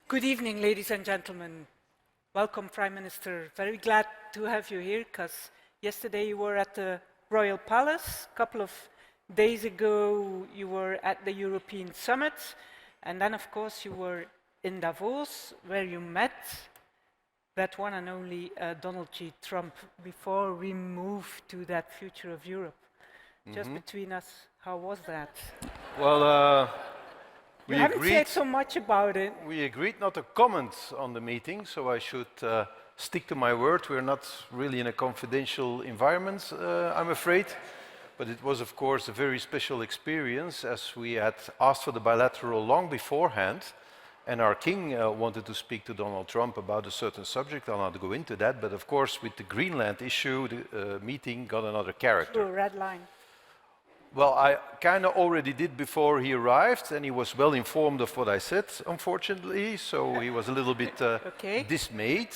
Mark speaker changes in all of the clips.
Speaker 1: Good evening, ladies and gentlemen. Welcome, Prime Minister. Very glad to have you here, because yesterday you were at the Royal Palace. A couple of days ago, you were at the European Summit. And then, of course, you were in Davos, where you met that one and only Donald J. Trump, before we move to that future of Europe. Just between us, how was that?
Speaker 2: Well,
Speaker 1: you haven't said so much about it.
Speaker 2: We agreed not to comment on the meeting, so I should stick to my word. We're not really in a confidential environment, I'm afraid. But it was, of course, a very special experience, as we had asked for the bilateral long beforehand. And our king wanted to speak to Donald Trump about a certain subject. I'll not go into that, but of course, with the Greenland issue, the meeting got another character.
Speaker 1: A red line.
Speaker 2: Well, I kind of already did before he arrived, and he was well informed of what I said, unfortunately, so he was a little bit dismayed,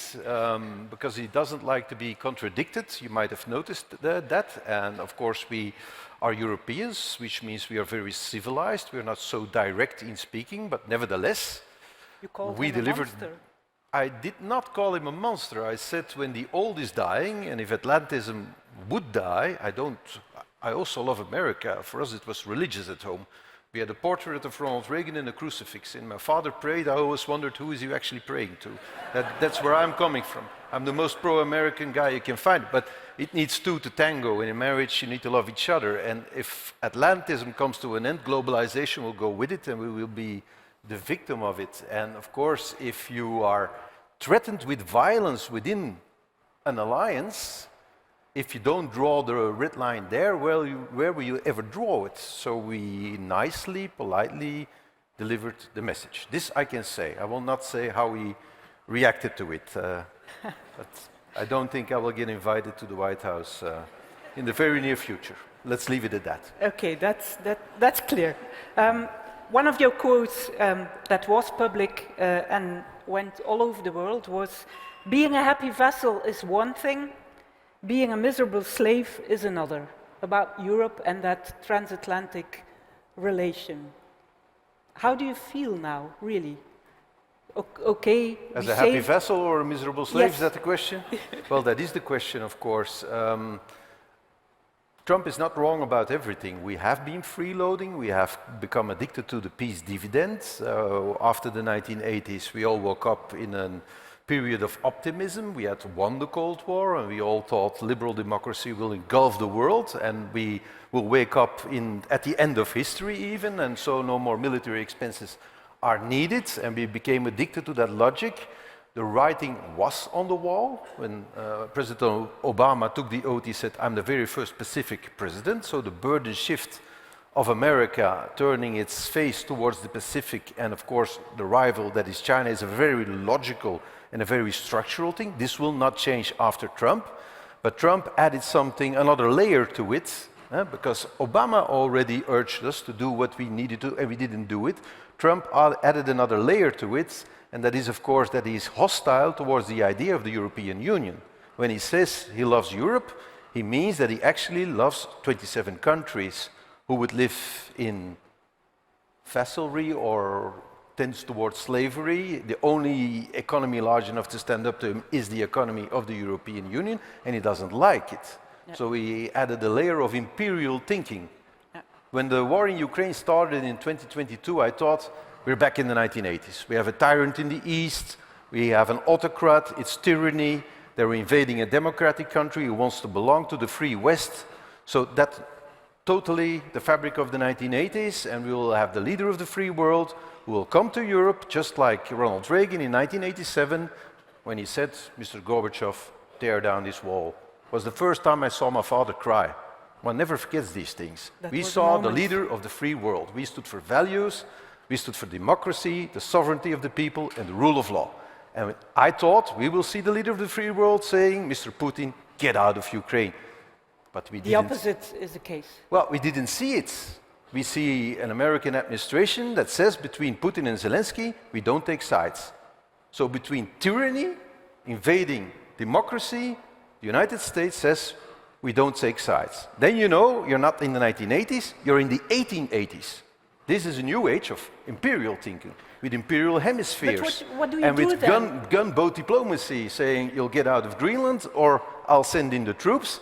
Speaker 2: because he doesn't like to be contradicted. You might have noticed that, and of course we are Europeans, which means we are very civilized. We are not so direct in speaking, but nevertheless,
Speaker 1: you called him delivered. A monster.
Speaker 2: I did not call him a monster. I said when the old is dying, and if Atlantism would die, I also love America. For us, it was religious at home. We had a portrait of Ronald Reagan and a crucifix. And my father prayed. I always wondered, who is he actually praying to? That's where I'm coming from. I'm the most pro-American guy you can find. But it needs two to tango. In a marriage, you need to love each other. And if Atlantism comes to an end, globalization will go with it, and we will be the victim of it. And of course, if you are threatened with violence within an alliance, if you don't draw the red line there, well, where will you ever draw it? So we nicely, politely delivered the message. This I can say. I will not say how we reacted to it. But I don't think I will get invited to the White House in the very near future. Let's leave it at that.
Speaker 1: Okay, that's clear. One of your quotes that was public and went all over the world was, "Being a happy vassal is one thing, being a miserable slave is another," about Europe and that transatlantic relation. How do you feel now, really? Okay.
Speaker 2: As a happy vassal or a miserable slave,
Speaker 1: yes.
Speaker 2: Is that the question? Well, that is the question, of course. Trump is not wrong about everything. We have been freeloading, we have become addicted to the peace dividend. After the 1980s, we all woke up in a period of optimism. We had won the Cold War, and we all thought liberal democracy will engulf the world, and we will wake up at the end of history even, and so no more military expenses are needed, and we became addicted to that logic. The writing was on the wall. When President Obama took the oath, he said, "I'm the very first Pacific president," so the burden shift of America turning its face towards the Pacific, and of course the rival that is China, is a very logical and a very structural thing. This will not change after Trump, but Trump added another layer to it, because Obama already urged us to do what we needed to, and we didn't do it. Trump added another layer to it, and that is, of course, that he is hostile towards the idea of the European Union. When he says he loves Europe, he means that he actually loves 27 countries who would live in vassalry or tends towards slavery. The only economy large enough to stand up to him is the economy of the European Union, and he doesn't like it. Yeah. So he added a layer of imperial thinking. Yeah. When the war in Ukraine started in 2022, I thought, we're back in the 1980s. We have a tyrant in the east, we have an autocrat, it's tyranny, they're invading a democratic country who wants to belong to the free West. So that totally the fabric of the 1980s, and we will have the leader of the free world who will come to Europe, just like Ronald Reagan in 1987, when he said, "Mr. Gorbachev, tear down this wall." It was the first time I saw my father cry. One never forgets these things. We saw the leader of the free world. We stood for values, we stood for democracy, the sovereignty of the people, and the rule of law. And I thought we will see the leader of the free world saying, "Mr. Putin, get out of Ukraine." But we didn't.
Speaker 1: The opposite is the case.
Speaker 2: Well, we didn't see it. We see an American administration that says between Putin and Zelensky, we don't take sides. So between tyranny, invading democracy, the United States says we don't take sides. Then you know you're not in the 1980s, you're in the 1880s. This is a new age of imperial thinking, with imperial hemispheres.
Speaker 1: But what do you
Speaker 2: and
Speaker 1: do
Speaker 2: with
Speaker 1: then?
Speaker 2: gunboat diplomacy, saying you'll get out of Greenland or I'll send in the troops.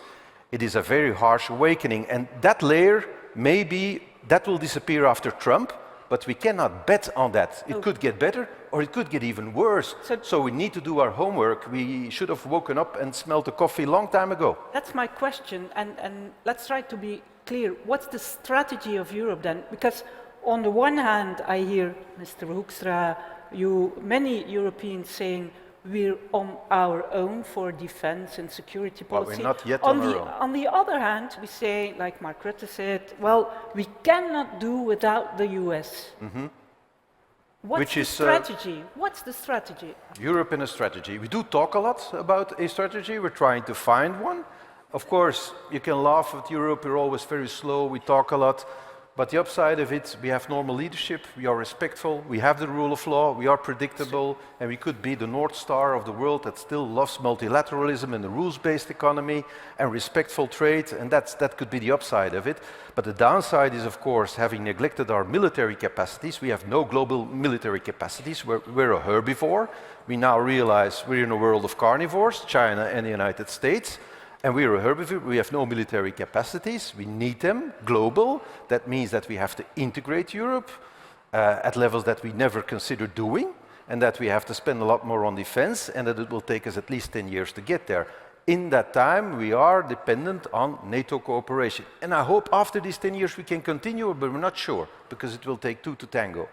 Speaker 2: It is a very harsh awakening. And that layer, maybe that will disappear after Trump, but we cannot bet on that. It could get better or it could get even worse. So we need to do our homework. We should have woken up and smelled the coffee a long time ago.
Speaker 1: That's my question, and let's try to be clear. What's the strategy of Europe then? Because on the one hand, I hear Mr. Hoekstra, many Europeans saying we're on our own for defense and security policy.
Speaker 2: Well, we're not yet on our own.
Speaker 1: On the other hand, we say, like Mark Rutte said, well, we cannot do without the US. Mm-hmm. What's the strategy? What's the strategy?
Speaker 2: Europe in a strategy. We do talk a lot about a strategy. We're trying to find one. Of course, you can laugh at Europe. We're always very slow. We talk a lot. But the upside of it, we have normal leadership, we are respectful, we have the rule of law, we are predictable, and we could be the North Star of the world that still loves multilateralism and the rules-based economy and respectful trade, and that could be the upside of it. But the downside is, of course, having neglected our military capacities. We have no global military capacities. We're a herbivore. We now realize we're in a world of carnivores, China and the United States. And we're a herbivore, we have no military capacities, we need them, global. That means that we have to integrate Europe at levels that we never considered doing, and that we have to spend a lot more on defense, and that it will take us at least 10 years to get there. In that time, we are dependent on NATO cooperation. And I hope after these 10 years we can continue, but we're not sure, because it will take two to tango.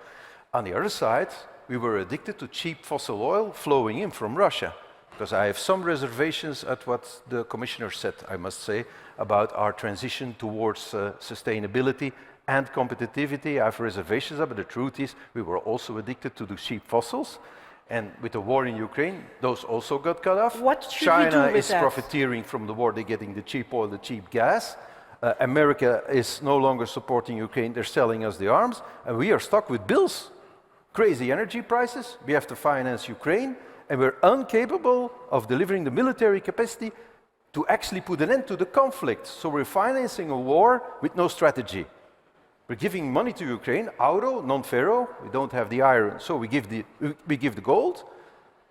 Speaker 2: On the other side, we were addicted to cheap fossil oil flowing in from Russia. Because I have some reservations at what the commissioner said, I must say, about our transition towards sustainability and competitivity. I have reservations, but the truth is we were also addicted to the cheap fossils. And with the war in Ukraine, those also got cut off.
Speaker 1: What should
Speaker 2: China
Speaker 1: we do with
Speaker 2: is
Speaker 1: that?
Speaker 2: profiteering from the war. They're getting the cheap oil, the cheap gas. America is no longer supporting Ukraine. They're selling us the arms. And we are stuck with bills. Crazy energy prices. We have to finance Ukraine. And we're incapable of delivering the military capacity to actually put an end to the conflict. So we're financing a war with no strategy. We're giving money to Ukraine, auto, non-ferro, we don't have the iron, so we give the gold.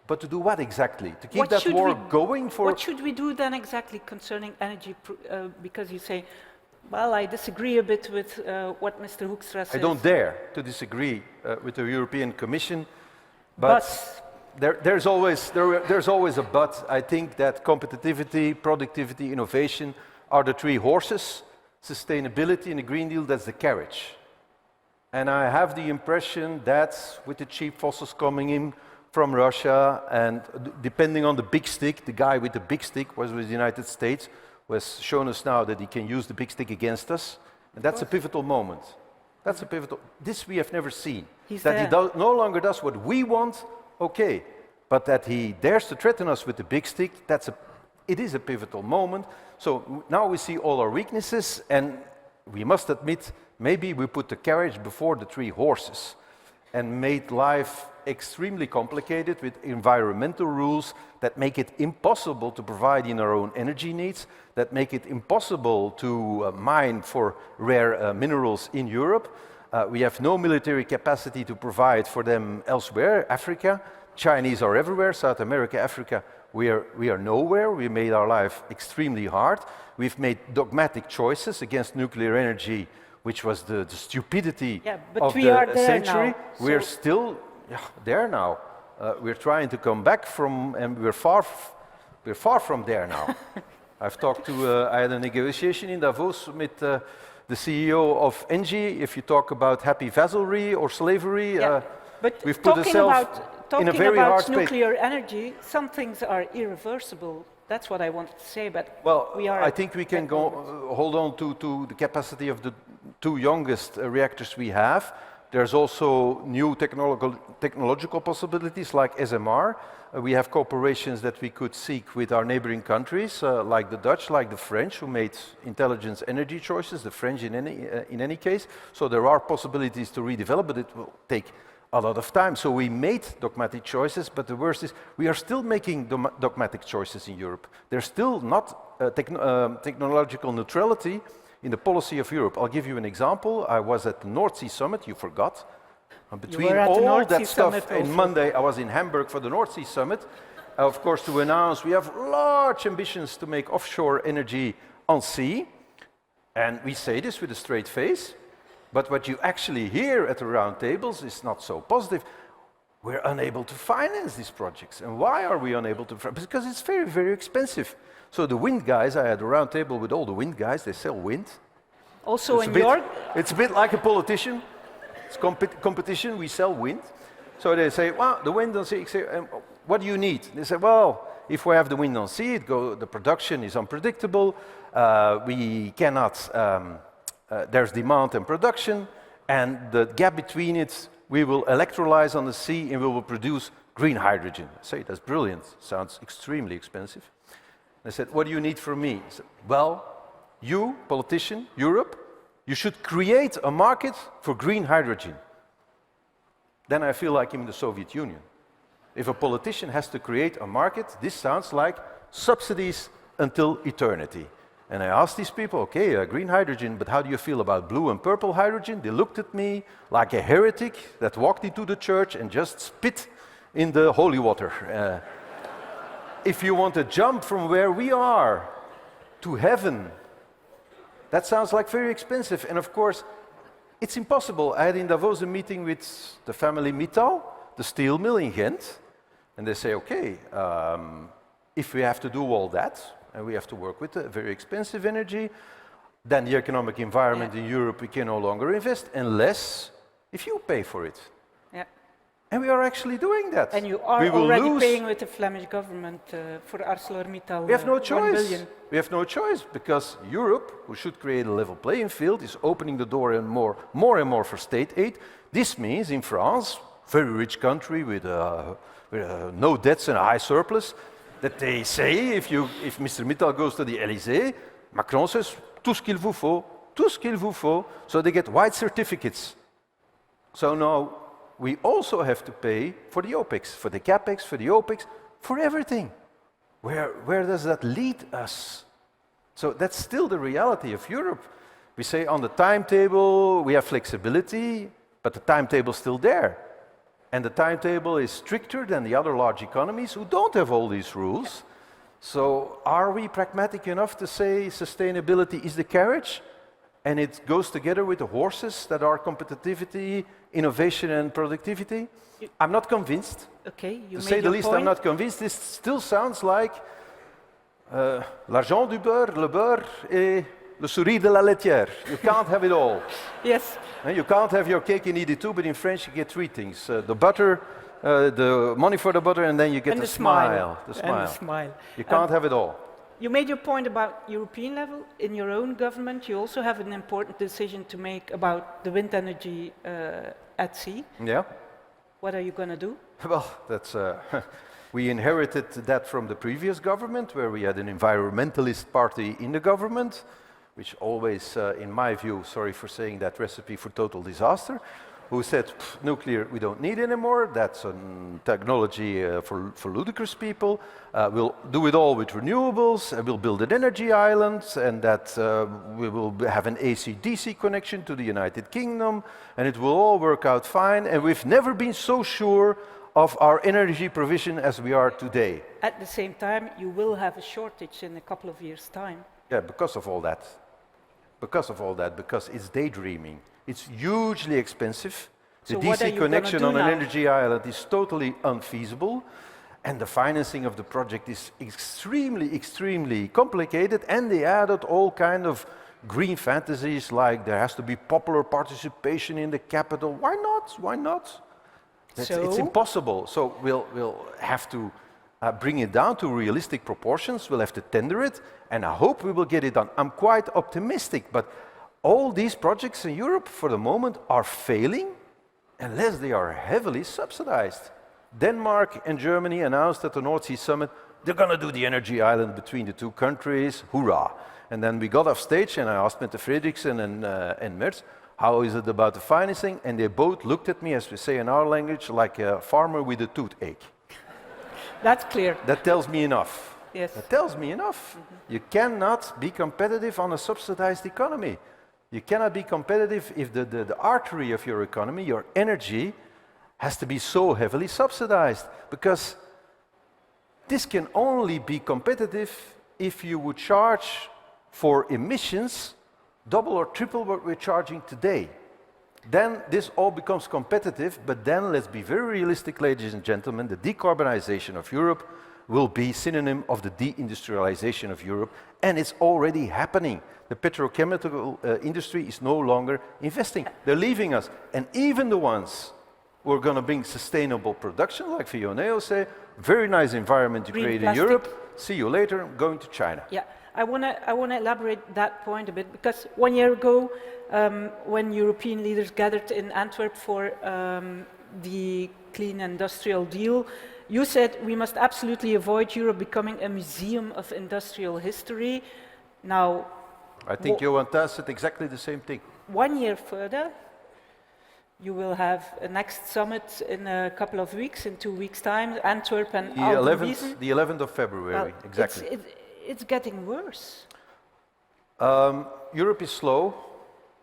Speaker 2: But to do what exactly? To keep that war going for...
Speaker 1: What should we do then exactly concerning energy? Because you say, well, I disagree a bit with what Mr. Hoekstra says.
Speaker 2: I don't dare to disagree with the European Commission, but... There's always a but. I think that competitivity, productivity, innovation are the three horses. Sustainability and the Green Deal, that's the carriage. And I have the impression that with the cheap fossils coming in from Russia, and depending on the big stick, the guy with the big stick was with the United States, was shown us now that he can use the big stick against us. And that's a pivotal moment. That's a pivotal... This we have never seen. He no longer does what we want. Okay, but that he dares to threaten us with the big stick, it is a pivotal moment. So now we see all our weaknesses, and we must admit, maybe we put the carriage before the three horses and made life extremely complicated with environmental rules that make it impossible to provide in our own energy needs, that make it impossible to mine for rare minerals in Europe. We have no military capacity to provide for them elsewhere. Africa, Chinese are everywhere. South America, Africa, we are nowhere. We made our life extremely hard. We've made dogmatic choices against nuclear energy, which was the stupidity of the century. We're still there now. We're trying to come back from, and we're far from there now. I've talked to, I had a negotiation in Davos with the CEO of Engie. If you talk about happy vassalry or slavery,
Speaker 1: but
Speaker 2: we've put ourselves in a very hard space.
Speaker 1: Nuclear energy, some things are irreversible. That's what I wanted to say, but
Speaker 2: I think we can hold on to the capacity of the two youngest reactors we have. There's also new technological possibilities like SMR. We have cooperations that we could seek with our neighboring countries, like the Dutch, like the French, who made intelligent energy choices, the French in any case. So there are possibilities to redevelop, but it will take a lot of time. So we made dogmatic choices, but the worst is we are still making dogmatic choices in Europe. There's still not technological neutrality in the policy of Europe. I'll give you an example. I was at the North Sea Summit, you forgot. Between
Speaker 1: were at the
Speaker 2: all
Speaker 1: North
Speaker 2: that
Speaker 1: Sea
Speaker 2: stuff,
Speaker 1: Summit
Speaker 2: in
Speaker 1: also.
Speaker 2: Monday I was in Hamburg for the North Sea Summit, of course to announce we have large ambitions to make offshore energy on sea, and we say this with a straight face, but what you actually hear at the round tables is not so positive. We're unable to finance these projects. And why are we unable to? Because it's very, very expensive. So the wind guys, I had a round table with all the wind guys, they sell wind.
Speaker 1: Also
Speaker 2: It's
Speaker 1: in
Speaker 2: a bit-
Speaker 1: your...
Speaker 2: It's a bit like a politician. It's competition, we sell wind. So they say, well, the wind on sea, I say, what do you need? They say, well, if we have the wind on sea, the production is unpredictable, we cannot, there's demand and production, and the gap between it, we will electrolyze on the sea and we will produce green hydrogen. I say, that's brilliant, sounds extremely expensive. I said, what do you need from me? He said, well, you, politician, Europe, you should create a market for green hydrogen. Then I feel like I'm in the Soviet Union. If a politician has to create a market, this sounds like subsidies until eternity. And I asked these people, okay, green hydrogen, but how do you feel about blue and purple hydrogen? They looked at me like a heretic that walked into the church and just spit in the holy water. If you want to jump from where we are to heaven, that sounds like very expensive. And of course, it's impossible. I had in Davos a meeting with the family Mittal, the steel mill in Ghent, and they say, okay, if we have to do all that, and we have to work with a very expensive energy, then the economic environment in Europe we can no longer invest unless if you pay for it.
Speaker 1: Yeah.
Speaker 2: And we are actually doing that.
Speaker 1: And you are
Speaker 2: we will
Speaker 1: already
Speaker 2: lose.
Speaker 1: paying with the Flemish government for ArcelorMittal.
Speaker 2: We have no
Speaker 1: 1
Speaker 2: choice.
Speaker 1: billion.
Speaker 2: We have no choice because Europe, who should create a level playing field, is opening the door and more and more for state aid. This means in France, very rich country with no debts and a high surplus, that they say if Mr. Mittal goes to the Élysée, Macron says tout ce qu'il vous faut, so they get white certificates. So now we also have to pay for the OPEX, for the CAPEX, for the OPEX, for everything. Where does that lead us? So that's still the reality of Europe. We say on the timetable we have flexibility, but the timetable is still there. And the timetable is stricter than the other large economies who don't have all these rules. So are we pragmatic enough to say sustainability is the carriage and it goes together with the horses that are competitivity, innovation and productivity? I'm not convinced.
Speaker 1: Okay, you
Speaker 2: To
Speaker 1: made
Speaker 2: say the
Speaker 1: your
Speaker 2: least,
Speaker 1: point.
Speaker 2: I'm not convinced. This still sounds like l'argent du beurre, le beurre et le sourire de la laitière. You can't have it all.
Speaker 1: Yes.
Speaker 2: You can't have your cake and eat it too, but in French you get three things. The butter, the money for the butter, and then you get
Speaker 1: And
Speaker 2: the
Speaker 1: the smile.
Speaker 2: The
Speaker 1: And
Speaker 2: smile.
Speaker 1: the smile.
Speaker 2: You can't have it all.
Speaker 1: You made your point about European level. In your own government, you also have an important decision to make about the wind energy at sea.
Speaker 2: Yeah?
Speaker 1: What are you going to do?
Speaker 2: Well, that's... we inherited that from the previous government, where we had an environmentalist party in the government, which always, in my view, sorry for saying that recipe for total disaster, who said, nuclear we don't need anymore, that's a technology for ludicrous people, we'll do it all with renewables, and we'll build an energy island, and that we will have an AC-DC connection to the United Kingdom, and it will all work out fine, and we've never been so sure of our energy provision as we are today.
Speaker 1: At the same time, you will have a shortage in a couple of years' time.
Speaker 2: Yeah, because of all that. Because it's daydreaming. It's hugely expensive. The
Speaker 1: So what are
Speaker 2: DC
Speaker 1: you
Speaker 2: connection
Speaker 1: gonna
Speaker 2: on
Speaker 1: do
Speaker 2: an
Speaker 1: now?
Speaker 2: energy island is totally unfeasible. And the financing of the project is extremely complicated. And they added all kind of green fantasies like there has to be popular participation in the capital. Why not? It's impossible. So we'll have to bring it down to realistic proportions. We'll have to tender it, and I hope we will get it done. I'm quite optimistic, but all these projects in Europe for the moment are failing unless they are heavily subsidized. Denmark and Germany announced at the North Sea Summit they're going to do the energy island between the two countries. Hurrah! And then we got off stage, and I asked Mette Fredriksen and Merz, how is it about the financing? And they both looked at me, as we say in our language, like a farmer with a toothache.
Speaker 1: That's clear.
Speaker 2: That tells me enough.
Speaker 1: Yes.
Speaker 2: That tells me enough. You cannot be competitive on a subsidized economy. You cannot be competitive if the artery of your economy, your energy, has to be so heavily subsidized, because this can only be competitive if you would charge for emissions double or triple what we're charging today. Then this all becomes competitive, but then let's be very realistic, ladies and gentlemen, the decarbonization of Europe will be synonym of the deindustrialization of Europe, and it's already happening. The petrochemical industry is no longer investing. They're leaving us. And even the ones who are going to bring sustainable production, like Fioneo say, very nice environment you create in Europe, see you later, I'm going to China.
Speaker 1: Yeah, I want to elaborate that point a bit, because 1 year ago, when European leaders gathered in Antwerp for the clean industrial deal, you said we must absolutely avoid Europe becoming a museum of industrial history. Now,
Speaker 2: I think Johan Thijs said exactly the same thing.
Speaker 1: 1 year further, you will have a next summit in a couple of weeks, in 2 weeks' time, Antwerp and
Speaker 2: the 11th of February, exactly.
Speaker 1: It's getting worse.
Speaker 2: Europe is slow,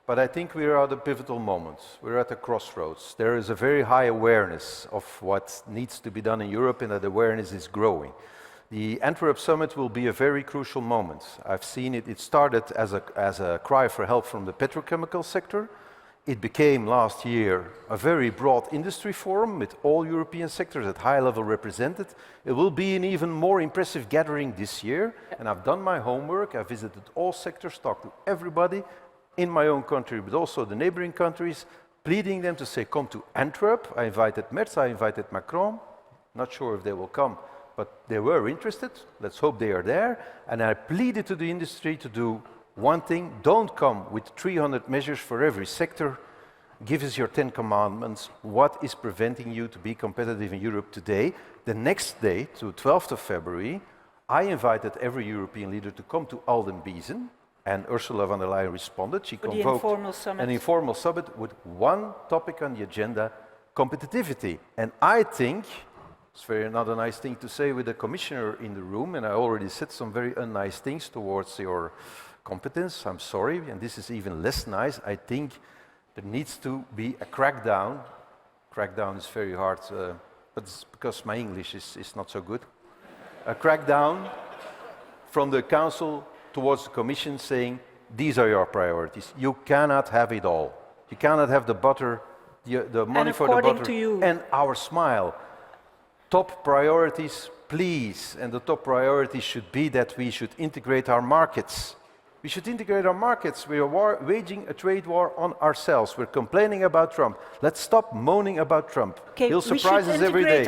Speaker 2: but I think we are at a pivotal moment. We're at a crossroads. There is a very high awareness of what needs to be done in Europe, and that awareness is growing. The Antwerp summit will be a very crucial moment. I've seen it. It started as a cry for help from the petrochemical sector. It became last year a very broad industry forum with all European sectors at high level represented. It will be an even more impressive gathering this year, and I've done my homework. I visited all sectors, talked to everybody in my own country, but also the neighboring countries, pleading them to say, come to Antwerp. I invited Merz, I invited Macron. Not sure if they will come, but they were interested. Let's hope they are there. And I pleaded to the industry to do one thing: don't come with 300 measures for every sector. Give us your 10 commandments. What is preventing you to be competitive in Europe today? The next day, to 12th of February, I invited every European leader to come to Aldenbiesen, and Ursula von der Leyen responded. She convoked an informal summit with one topic on the agenda: competitivity. And I think, it's not a nice thing to say with the commissioner in the room, and I already said some very unnice things towards your competence, I'm sorry, and this is even less nice. I think there needs to be a crackdown. Crackdown is very hard, but it's because my English is not so good. A crackdown from the Council towards the Commission saying, these are your priorities. You cannot have it all. You cannot have the butter, the money for the butter, and our smile. Top priorities, please, and the top priority should be that we should integrate our markets. We should integrate our markets. We are waging a trade war on ourselves. We're complaining about Trump. Let's stop moaning about Trump.
Speaker 1: Okay,
Speaker 2: he'll surprise us every day.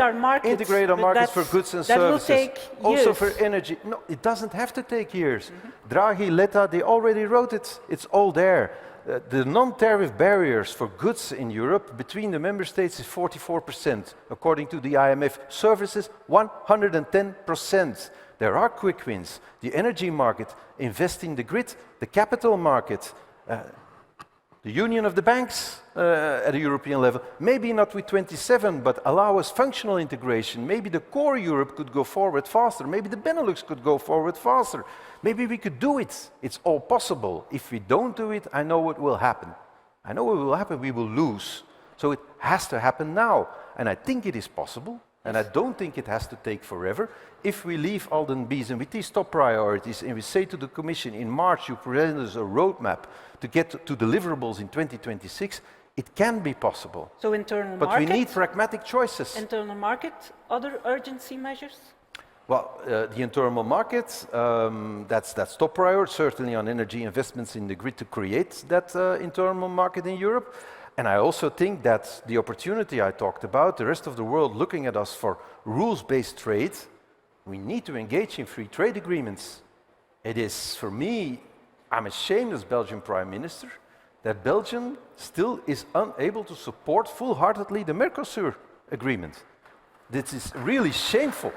Speaker 2: Integrate our markets for goods and services.
Speaker 1: Will take
Speaker 2: also
Speaker 1: years.
Speaker 2: for energy. No, it doesn't have to take years. Draghi, Letta, they already wrote it. It's all there. The non-tariff barriers for goods in Europe between the member states is 44%, according to the IMF. Services, 110%. There are quick wins. The energy market, invest in the grid, the capital market, the union of the banks at a European level. Maybe not with 27, but allow us functional integration. Maybe the core Europe could go forward faster. Maybe the Benelux could go forward faster. Maybe we could do it. It's all possible. If we don't do it, I know what will happen. I know what will happen. We will lose. So it has to happen now. And I think it is possible. And I don't think it has to take forever. If we leave Aldenbiesen with these top priorities and we say to the Commission, in March you present us a roadmap to get to deliverables in 2026, it can be possible.
Speaker 1: So internal
Speaker 2: but
Speaker 1: market?
Speaker 2: We need pragmatic choices.
Speaker 1: Internal market, other urgency measures?
Speaker 2: Well, the internal market, that's top priority, certainly on energy investments in the grid to create that internal market in Europe. And I also think that the opportunity I talked about, the rest of the world looking at us for rules-based trade, we need to engage in free trade agreements. It is, for me, I'm ashamed as Belgian Prime Minister that Belgium still is unable to support full-heartedly the Mercosur agreement. This is really shameful.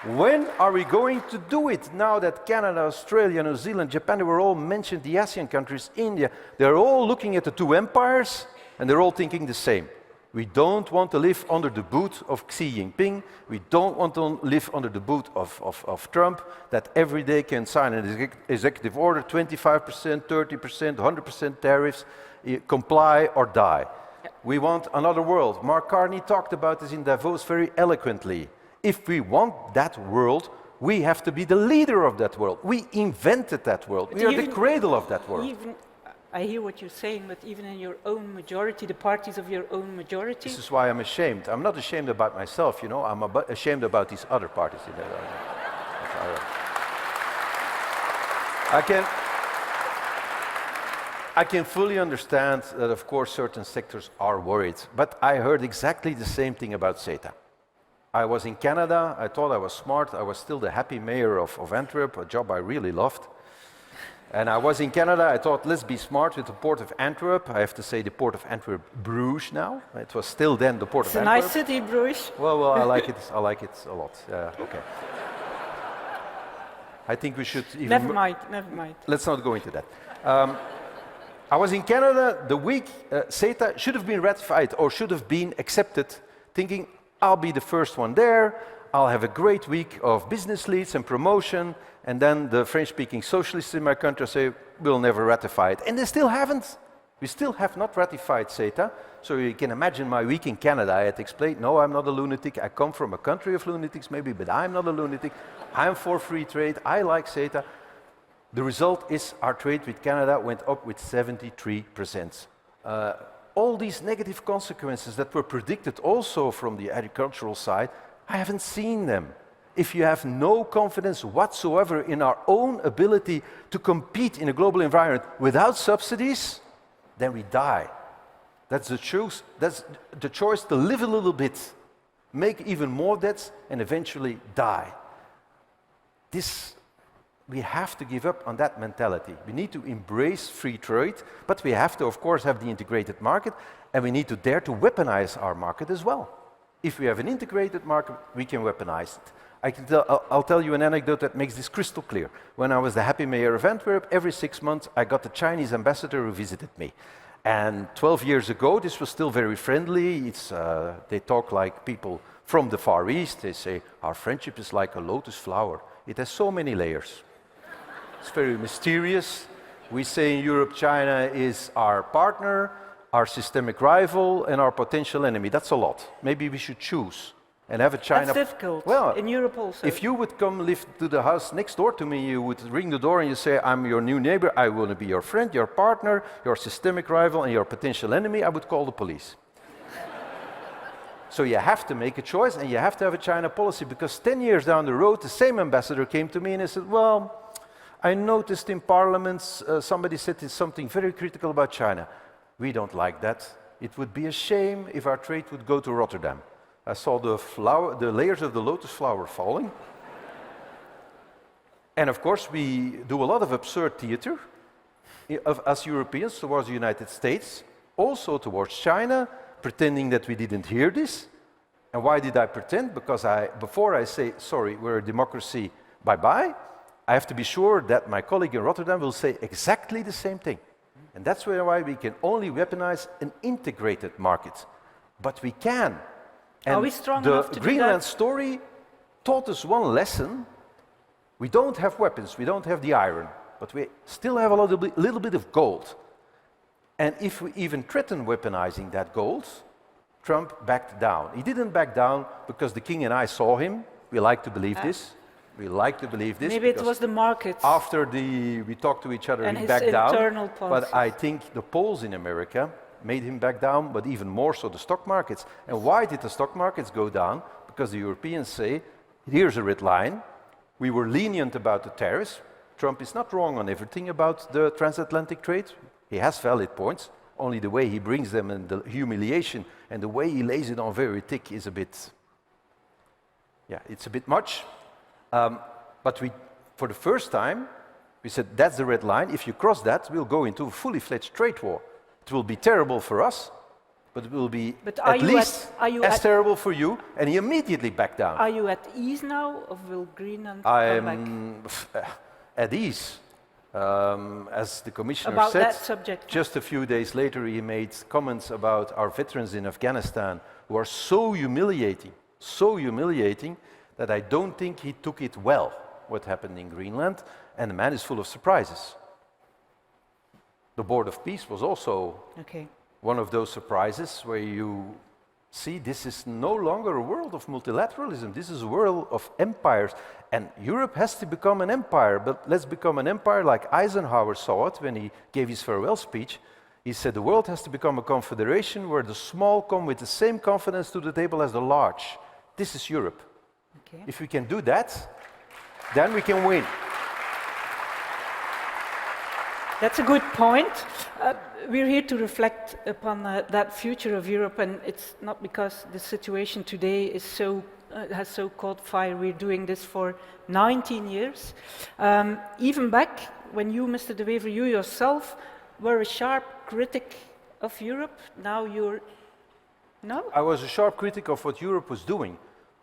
Speaker 2: When are we going to do it? Now that Canada, Australia, New Zealand, Japan, they were all mentioned, the ASEAN countries, India, they're all looking at the two empires, and they're all thinking the same. We don't want to live under the boot of Xi Jinping. We don't want to live under the boot of Trump, that every day can sign an executive order, 25%, 30%, 100% tariffs, comply or die. Yeah. We want another world. Mark Carney talked about this in Davos very eloquently. If we want that world, we have to be the leader of that world. We invented that world. We are the cradle of that world.
Speaker 1: I hear what you're saying, but even in your own majority, the parties of your own majority...
Speaker 2: This is why I'm ashamed. I'm not ashamed about myself, you know. I'm ashamed about these other parties. I can fully understand that, of course, certain sectors are worried. But I heard exactly the same thing about CETA. I was in Canada. I thought I was smart. I was still the happy mayor of Antwerp, a job I really loved. And I was in Canada, I thought, let's be smart with the port of Antwerp. I have to say the port of Antwerp, Bruges now. It was still then the port of Antwerp.
Speaker 1: It's a nice city, Bruges.
Speaker 2: Well, I like it a lot. Okay. I think we should even...
Speaker 1: Never mind.
Speaker 2: Let's not go into that. I was in Canada the week CETA should have been ratified or should have been accepted, thinking, I'll be the first one there. I'll have a great week of business leads and promotion, and then the French-speaking socialists in my country say, we'll never ratify it. And they still haven't. We still have not ratified CETA. So you can imagine my week in Canada. I had to explain, no, I'm not a lunatic. I come from a country of lunatics maybe, but I'm not a lunatic. I'm for free trade. I like CETA. The result is our trade with Canada went up with 73%. All these negative consequences that were predicted also from the agricultural side, I haven't seen them. If you have no confidence whatsoever in our own ability to compete in a global environment without subsidies, then we die. That's the choice. That's the choice to live a little bit, make even more debts, and eventually die. We have to give up on that mentality. We need to embrace free trade, but we have to, of course, have the integrated market, and we need to dare to weaponize our market as well. If we have an integrated market, we can weaponize it. I'll tell you an anecdote that makes this crystal clear. When I was the happy mayor of Antwerp, every 6 months I got the Chinese ambassador who visited me. And 12 years ago, this was still very friendly. They talk like people from the Far East. They say, our friendship is like a lotus flower. It has so many layers. It's very mysterious. We say in Europe, China is our partner, our systemic rival, and our potential enemy. That's a lot. Maybe we should choose and have a China...
Speaker 1: That's difficult, in Europe also.
Speaker 2: If you would come live to the house next door to me, you would ring the door and you say, I'm your new neighbor, I want to be your friend, your partner, your systemic rival, and your potential enemy, I would call the police. So you have to make a choice, and you have to have a China policy, because 10 years down the road, the same ambassador came to me and he said, well, I noticed in parliaments somebody said something very critical about China. We don't like that. It would be a shame if our trade would go to Rotterdam. I saw the layers of the lotus flower falling. And of course, we do a lot of absurd theater as Europeans towards the United States, also towards China, pretending that we didn't hear this. And why did I pretend? Because before I say, sorry, we're a democracy, bye-bye, I have to be sure that my colleague in Rotterdam will say exactly the same thing. And that's why we can only weaponize an integrated market. But we can. And
Speaker 1: are we strong enough to do that?
Speaker 2: The Greenland story taught us one lesson. We don't have weapons, we don't have the iron, but we still have a little bit of gold. And if we even threaten weaponizing that gold, Trump backed down. He didn't back down because the king and I saw him. We like to believe this. We like to believe this.
Speaker 1: Maybe it was the markets.
Speaker 2: After we talked to each other,
Speaker 1: and
Speaker 2: he backed down.
Speaker 1: Policies.
Speaker 2: But I think the polls in America made him back down, but even more so the stock markets. And why did the stock markets go down? Because the Europeans say, here's a red line. We were lenient about the tariffs. Trump is not wrong on everything about the transatlantic trade. He has valid points. Only the way he brings them and the humiliation and the way he lays it on very thick is a bit, it's a bit much. But for the first time, we said, that's the red line. If you cross that, we'll go into a fully fledged trade war. It will be terrible for us, but it will be at least as terrible for you. And he immediately backed down.
Speaker 1: Are you at ease now, or will Greenland come back?
Speaker 2: At ease. As the commissioner
Speaker 1: About
Speaker 2: said,
Speaker 1: that subject.
Speaker 2: just a few days later he made comments about our veterans in Afghanistan who are so humiliating that I don't think he took it well, what happened in Greenland, and the man is full of surprises. The Board of Peace was also one of those surprises where you see this is no longer a world of multilateralism, this is a world of empires, and Europe has to become an empire, but let's become an empire like Eisenhower saw it when he gave his farewell speech. He said the world has to become a confederation where the small come with the same confidence to the table as the large. This is Europe. If we can do that, then we can win.
Speaker 1: That's a good point. We're here to reflect upon that future of Europe, and it's not because the situation today is has so caught fire. We're doing this for 19 years. Even back when you, Mr. De Wever, you yourself were a sharp critic of Europe. Now you're... No?
Speaker 2: I was a sharp critic of what Europe was doing.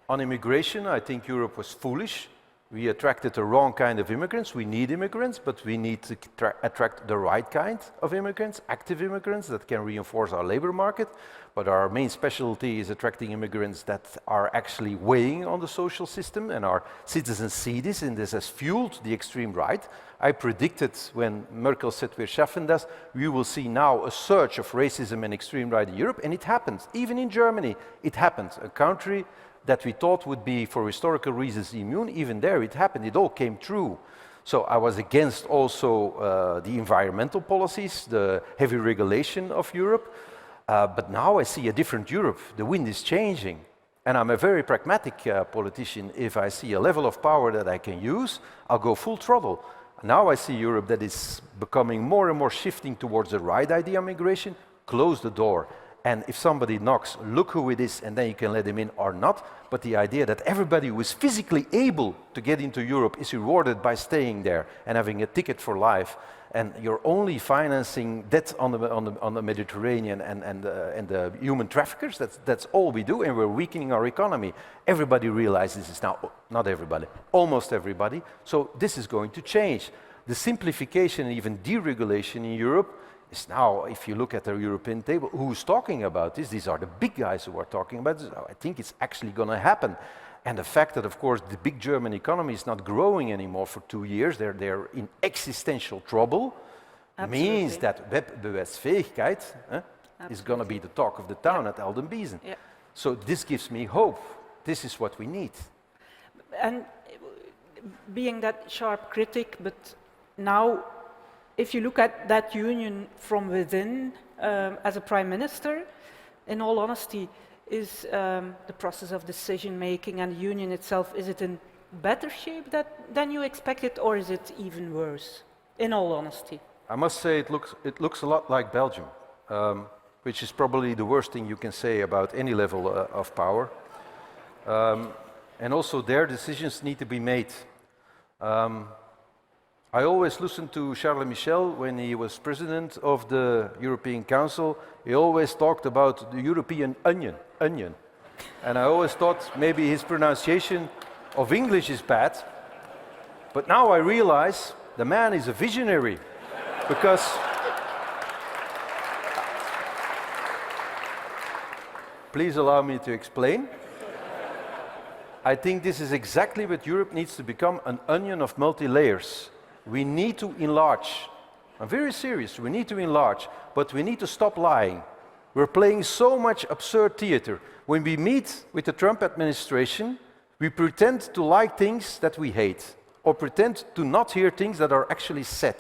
Speaker 2: On immigration, I think Europe was foolish. We attracted the wrong kind of immigrants. We need immigrants, but we need to attract the right kind of immigrants, active immigrants that can reinforce our labor market. But our main specialty is attracting immigrants that are actually weighing on the social system, and our citizens see this, and this has fueled the extreme right. I predicted when Merkel said we're schaffen das, we will see now a surge of racism and extreme right in Europe, and it happened. Even in Germany, it happened. A country that we thought would be, for historical reasons, immune, even there it happened, it all came true. So I was against also the environmental policies, the heavy regulation of Europe, but now I see a different Europe. The wind is changing, and I'm a very pragmatic politician. If I see a level of power that I can use, I'll go full throttle. Now I see Europe that is becoming more and more shifting towards the right idea of migration, close the door. And if somebody knocks, look who it is, and then you can let him in or not. But the idea that everybody who is physically able to get into Europe is rewarded by staying there and having a ticket for life, and you're only financing debt on the Mediterranean and the human traffickers, that's all we do, and we're weakening our economy. Everybody realizes this now, not everybody, almost everybody. So this is going to change. The simplification and even deregulation in Europe is now, if you look at the European table, who's talking about this? These are the big guys who are talking about this. I think it's actually going to happen. And the fact that, of course, the big German economy is not growing anymore for 2 years, they're in existential trouble, means that wettbewerbsfähigkeit is going to be the talk of the town at Aldenbiesen. Yeah. So this gives me hope. This is what we need.
Speaker 1: And being that sharp critic, but now, if you look at that union from within, as a prime minister, in all honesty, is the process of decision-making and the union itself, is it in better shape than you expected, or is it even worse, in all honesty?
Speaker 2: I must say it looks a lot like Belgium, which is probably the worst thing you can say about any level of power. And also their decisions need to be made. I always listened to Charles Michel when he was president of the European Council. He always talked about the European onion. And I always thought maybe his pronunciation of English is bad. But now I realize the man is a visionary. Because please allow me to explain. I think this is exactly what Europe needs to become, an onion of multi-layers. We need to enlarge. I'm very serious, we need to enlarge, but we need to stop lying. We're playing so much absurd theater. When we meet with the Trump administration, we pretend to like things that we hate, or pretend to not hear things that are actually said.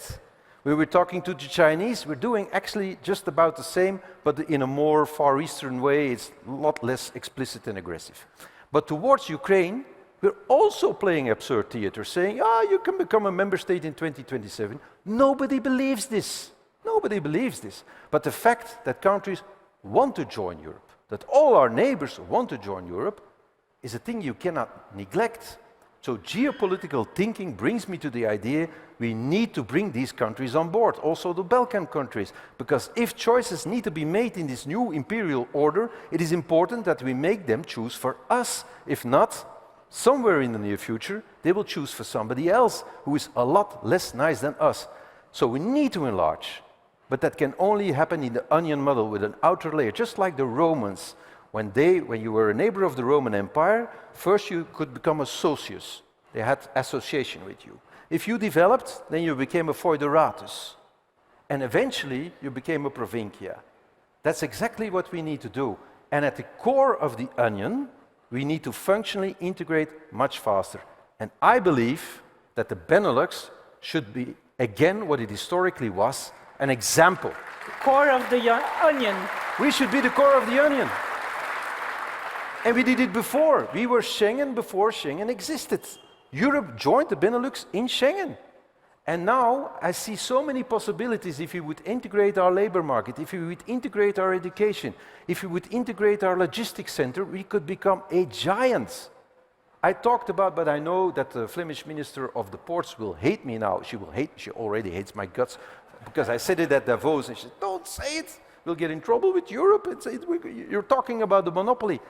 Speaker 2: When we're talking to the Chinese, we're doing actually just about the same, but in a more Far Eastern way. It's a lot less explicit and aggressive. But towards Ukraine, we're also playing absurd theater, saying, you can become a member state in 2027. Nobody believes this. Nobody believes this. But the fact that countries want to join Europe, that all our neighbors want to join Europe, is a thing you cannot neglect. So geopolitical thinking brings me to the idea we need to bring these countries on board, also the Balkan countries, because if choices need to be made in this new imperial order, it is important that we make them choose for us. If not, somewhere in the near future, they will choose for somebody else who is a lot less nice than us. So we need to enlarge. But that can only happen in the onion model with an outer layer, just like the Romans. When you were a neighbor of the Roman Empire, first you could become a socius. They had association with you. If you developed, then you became a foederatus. And eventually, you became a provincia. That's exactly what we need to do. And at the core of the onion, we need to functionally integrate much faster. And I believe that the Benelux should be, again, what it historically was, an example.
Speaker 1: The core of the onion.
Speaker 2: We should be the core of the onion. And we did it before. We were Schengen before Schengen existed. Europe joined the Benelux in Schengen. And now I see so many possibilities if we would integrate our labor market, if we would integrate our education, if we would integrate our logistics center, we could become a giant. I talked about, but I know that the Flemish Minister of the Ports will hate me now. She already hates my guts, because I said it at Davos, and she said, don't say it, we'll get in trouble with Europe. You're talking about the monopoly.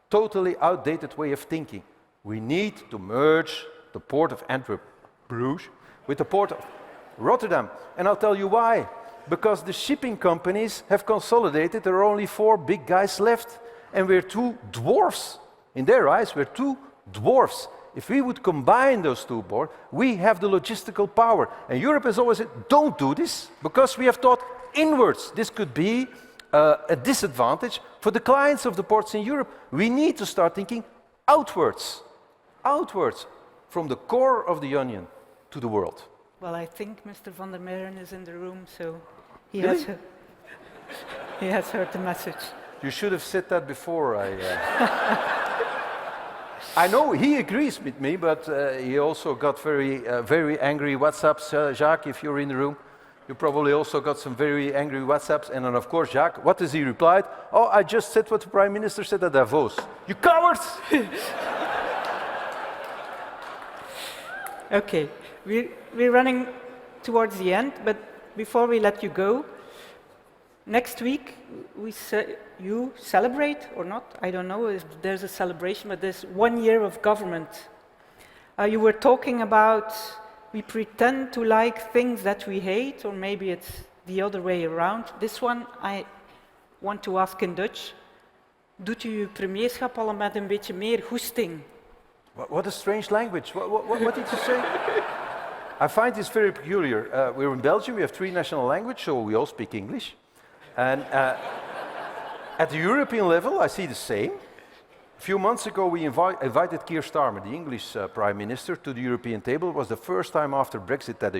Speaker 2: Totally outdated way of thinking. We need to merge the port of Antwerp, Bruges, with the port of Rotterdam. And I'll tell you why. Because the shipping companies have consolidated, there are only 4 big guys left, and we're 2 dwarfs. In their eyes, we're 2 dwarfs. If we would combine those 2 boards, we have the logistical power. And Europe has always said, don't do this, because we have thought inwards. This could be a disadvantage for the clients of the ports in Europe. We need to start thinking outwards, from the core of the onion to the world.
Speaker 1: Well, I think Mr. van der Meren is in the room, so he
Speaker 2: Really?
Speaker 1: he has heard the message.
Speaker 2: You should have said that before. I know he agrees with me, but he also got very angry WhatsApps. Jacques, if you're in the room, you probably also got some very angry WhatsApps. And then, of course, Jacques, what has he replied? Oh, I just said what the Prime Minister said at Davos. You cowards!
Speaker 1: Okay, we're running towards the end, but before we let you go, next week you celebrate or not, I don't know if there's a celebration, but there's 1 year of government. You were talking about we pretend to like things that we hate, or maybe it's the other way around. This one I want to ask in Dutch. Doet u uw premierschap al met een beetje meer goesting?
Speaker 2: What a strange language. What did you say? I find this very peculiar. We're in Belgium, we have 3 national languages, so we all speak English. And at the European level, I see the same. A few months ago, we invited Keir Starmer, the English Prime Minister, to the European table. It was the first time after Brexit that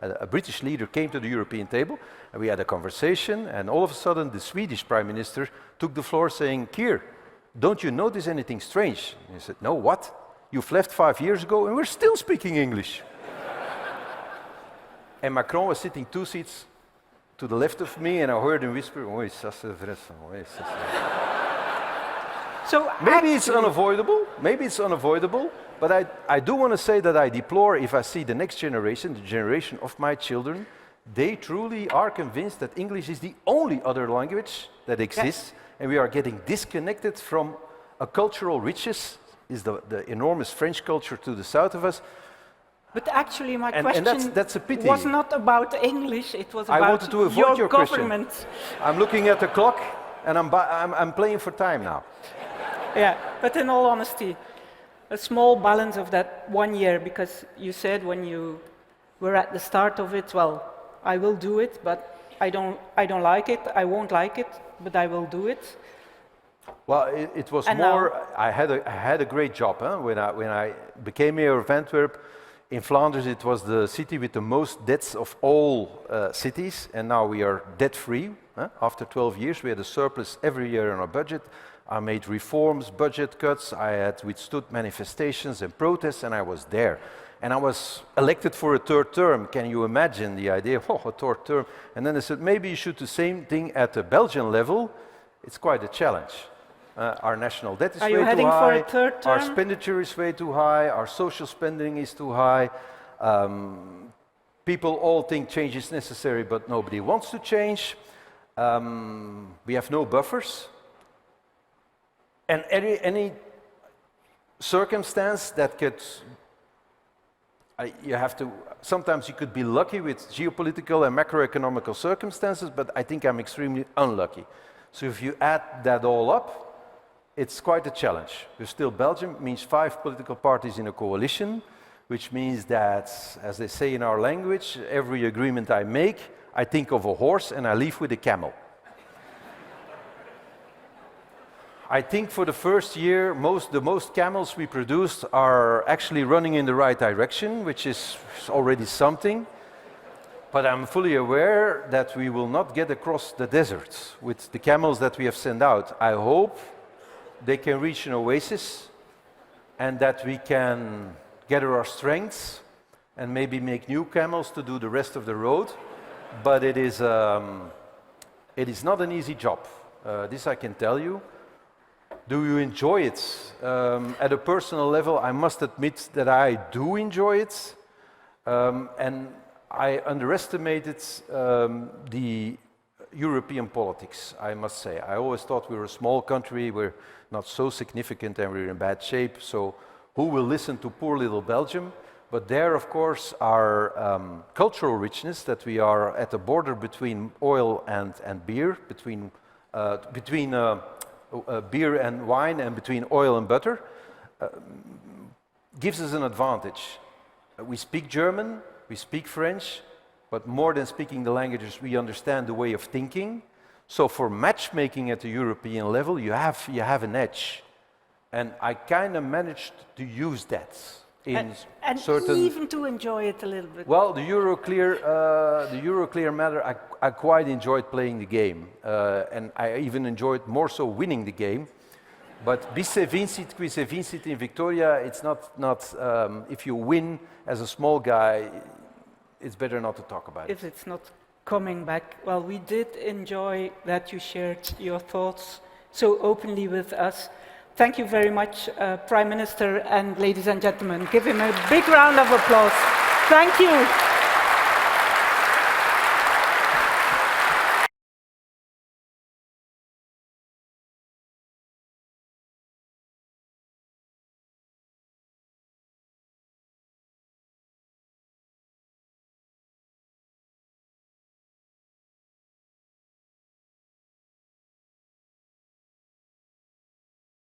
Speaker 2: a British leader came to the European table. And we had a conversation, and all of a sudden, the Swedish Prime Minister took the floor saying, Keir, don't you notice anything strange? And he said, no, what? You've left 5 years ago, and we're still speaking English. And Macron was sitting 2 seats to the left of me, and I heard him whisper, "Oi, ça c'est vrai, oi, ça c'est vrai."
Speaker 1: So
Speaker 2: maybe it's unavoidable, but I do want to say that I deplore if I see the next generation, the generation of my children, they truly are convinced that English is the only other language that exists, and we are getting disconnected from a cultural riches, is the enormous French culture to the south of us.
Speaker 1: But actually, my question
Speaker 2: that's a pity.
Speaker 1: was not about English, it was
Speaker 2: I
Speaker 1: about
Speaker 2: wanted to avoid your
Speaker 1: government.
Speaker 2: Question. I'm looking at the clock, and I'm playing for time now.
Speaker 1: Yeah, but in all honesty, a small balance of that 1 year, because you said when you were at the start of it, well, I will do it, but I don't like it, I won't like it, but I will do it.
Speaker 2: Well, it was
Speaker 1: and
Speaker 2: more.
Speaker 1: now,
Speaker 2: I had a great job when I became mayor of Antwerp. In Flanders, it was the city with the most debts of all cities, and now we are debt-free. After 12 years, we had a surplus every year in our budget. I made reforms, budget cuts. I had withstood manifestations and protests, and I was there. And I was elected for a 3rd term. Can you imagine the idea? Oh, a 3rd term. And then they said, maybe you should do the same thing at the Belgian level. It's quite a challenge. Our national debt is way too high.
Speaker 1: Are you heading for a 3rd term?
Speaker 2: Our expenditure is way too high. Our social spending is too high. People all think change is necessary, but nobody wants to change. We have no buffers. And circumstance that could, sometimes you could be lucky with geopolitical and macroeconomical circumstances, but I think I'm extremely unlucky. So if you add that all up, it's quite a challenge. We're still Belgium, means 5 political parties in a coalition, which means that, as they say in our language, every agreement I make, I think of a horse and I leave with a camel. I think for the first year, the most camels we produced are actually running in the right direction, which is already something. But I'm fully aware that we will not get across the desert with the camels that we have sent out. I hope they can reach an oasis and that we can gather our strengths and maybe make new camels to do the rest of the road. But it is not an easy job. This I can tell you. Do you enjoy it? At a personal level, I must admit that I do enjoy it. And I underestimated the European politics, I must say. I always thought we were a small country, we're not so significant and we're in bad shape, so who will listen to poor little Belgium? But there, of course, our cultural richness, that we are at the border between oil and beer, between beer and wine, and between oil and butter, gives us an advantage. We speak German, we speak French, but more than speaking the languages, we understand the way of thinking. So for matchmaking at the European level, you have an edge. And I kind of managed to use that in
Speaker 1: and
Speaker 2: certain...
Speaker 1: even to enjoy it a little bit.
Speaker 2: Well, the Euroclear matter, I quite enjoyed playing the game. And I even enjoyed more so winning the game. But bis se vincit, qui se vincit in Victoria, it's not if you win as a small guy, it's better not to talk about it.
Speaker 1: If it's not coming back. Well, we did enjoy that you shared your thoughts so openly with us. Thank you very much, Prime Minister, and ladies and gentlemen. Give him a big round of applause. Thank you.